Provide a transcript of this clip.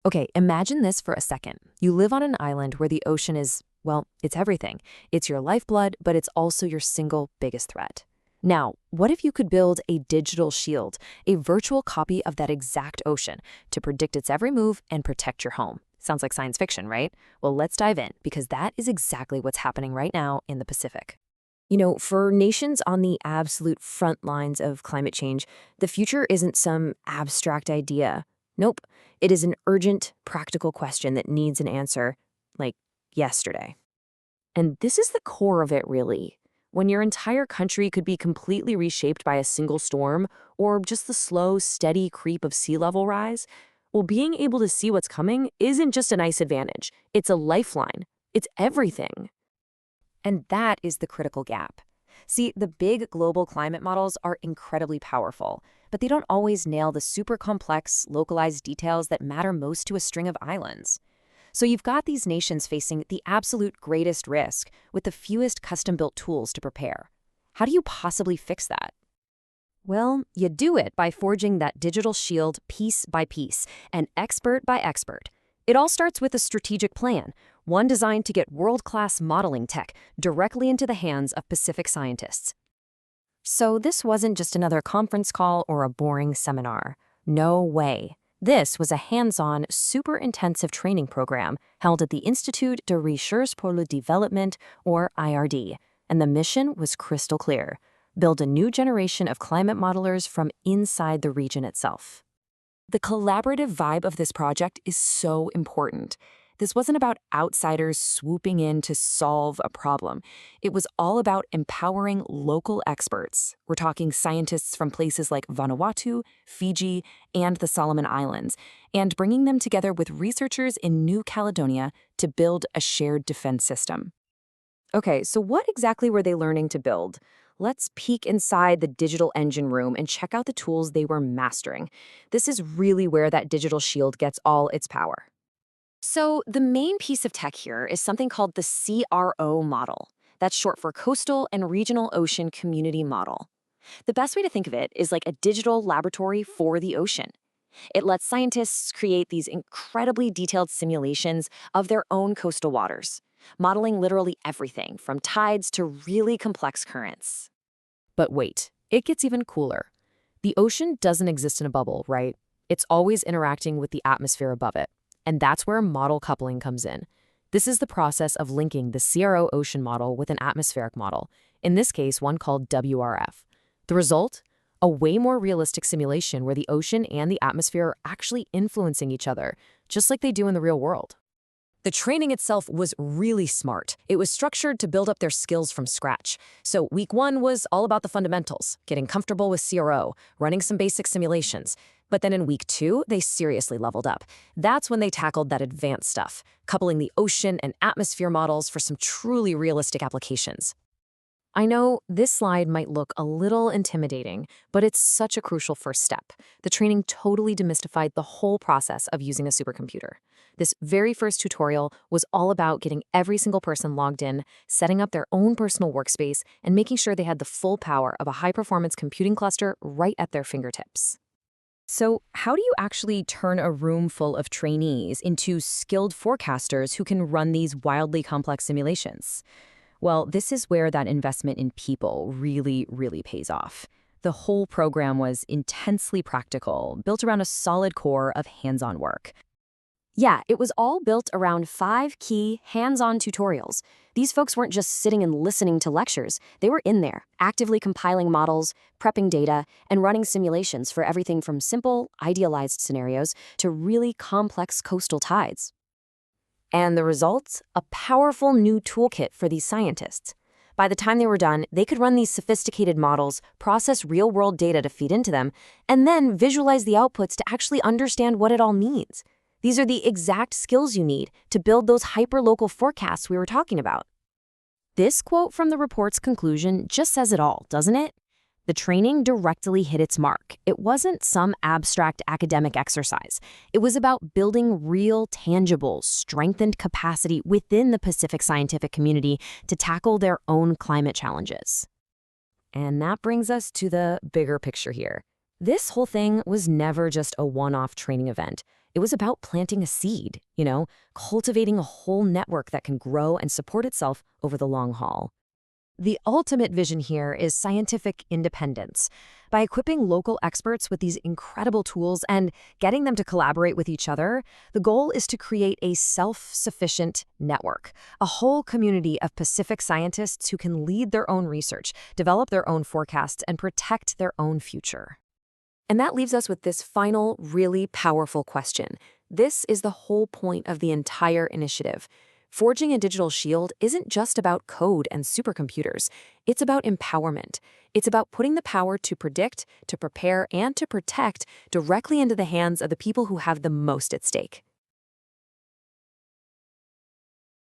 Okay, imagine this for a second. You live on an island where the ocean is, well, it's everything. It's your lifeblood, but it's also your single biggest threat. Now, what if you could build a digital shield, a virtual copy of that exact ocean, to predict its every move and protect your home? Sounds like science fiction, right? Well, let's dive in, because that is exactly what's happening right now in the Pacific. For nations on the absolute front lines of climate change, the future isn't some abstract idea. Nope, it is an urgent, practical question that needs an answer, like yesterday. And this is the core of it, really. When your entire country could be completely reshaped by a single storm, or just the slow, steady creep of sea level rise, well, being able to see what's coming isn't just a nice advantage. It's a lifeline. It's everything. And that is the critical gap. See, the big global climate models are incredibly powerful, but they don't always nail the super complex, localized details that matter most to a string of islands. So you've got these nations facing the absolute greatest risk with the fewest custom-built tools to prepare. How do you possibly fix that? Well, you do it by forging that digital shield piece by piece and expert by expert. It all starts with a strategic plan, one designed to get world-class modeling tech directly into the hands of Pacific scientists. So this wasn't just another conference call or a boring seminar. No way. This was a hands-on, super intensive training program held at the Institut de Recherche pour le Développement, or IRD, and the mission was crystal clear: build a new generation of climate modelers from inside the region itself. The collaborative vibe of this project is so important. This wasn't about outsiders swooping in to solve a problem. It was all about empowering local experts. We're talking scientists from places like Vanuatu, Fiji, and the Solomon Islands, and bringing them together with researchers in New Caledonia to build a shared defense system. Okay, so what exactly were they learning to build? Let's peek inside the digital engine room and check out the tools they were mastering. This is really where that digital shield gets all its power. So the main piece of tech here is something called the CRO model. That's short for Coastal and Regional Ocean Community Model. The best way to think of it is like a digital laboratory for the ocean. It lets scientists create these incredibly detailed simulations of their own coastal waters, modeling literally everything from tides to really complex currents. But wait, it gets even cooler. The ocean doesn't exist in a bubble, right? It's always interacting with the atmosphere above it. And that's where model coupling comes in. This is the process of linking the CRO ocean model with an atmospheric model, in this case, one called WRF. The result? A way more realistic simulation where the ocean and the atmosphere are actually influencing each other, just like they do in the real world. The training itself was really smart. It was structured to build up their skills from scratch. So week 1 was all about the fundamentals, getting comfortable with CRO, running some basic simulations. But then in week 2, they seriously leveled up. That's when they tackled that advanced stuff, coupling the ocean and atmosphere models for some truly realistic applications. I know this slide might look a little intimidating, but it's such a crucial first step. The training totally demystified the whole process of using a supercomputer. This very first tutorial was all about getting every single person logged in, setting up their own personal workspace, and making sure they had the full power of a high-performance computing cluster right at their fingertips. So how do you actually turn a room full of trainees into skilled forecasters who can run these wildly complex simulations? Well, this is where that investment in people really, really pays off. The whole program was intensely practical, built around a solid core of hands-on work. Yeah, it was all built around 5 key hands-on tutorials. These folks weren't just sitting and listening to lectures. They were in there, actively compiling models, prepping data, and running simulations for everything from simple, idealized scenarios to really complex coastal tides. And the results? A powerful new toolkit for these scientists. By the time they were done, they could run these sophisticated models, process real-world data to feed into them, and then visualize the outputs to actually understand what it all means. These are the exact skills you need to build those hyperlocal forecasts we were talking about. This quote from the report's conclusion just says it all, doesn't it? The training directly hit its mark. It wasn't some abstract academic exercise. It was about building real, tangible, strengthened capacity within the Pacific scientific community to tackle their own climate challenges. And that brings us to the bigger picture here. This whole thing was never just a one-off training event. It was about planting a seed, cultivating a whole network that can grow and support itself over the long haul. The ultimate vision here is scientific independence. By equipping local experts with these incredible tools and getting them to collaborate with each other, the goal is to create a self-sufficient network, a whole community of Pacific scientists who can lead their own research, develop their own forecasts, and protect their own future. And that leaves us with this final, really powerful question. This is the whole point of the entire initiative. Forging a digital shield isn't just about code and supercomputers. It's about empowerment. It's about putting the power to predict, to prepare, and to protect directly into the hands of the people who have the most at stake.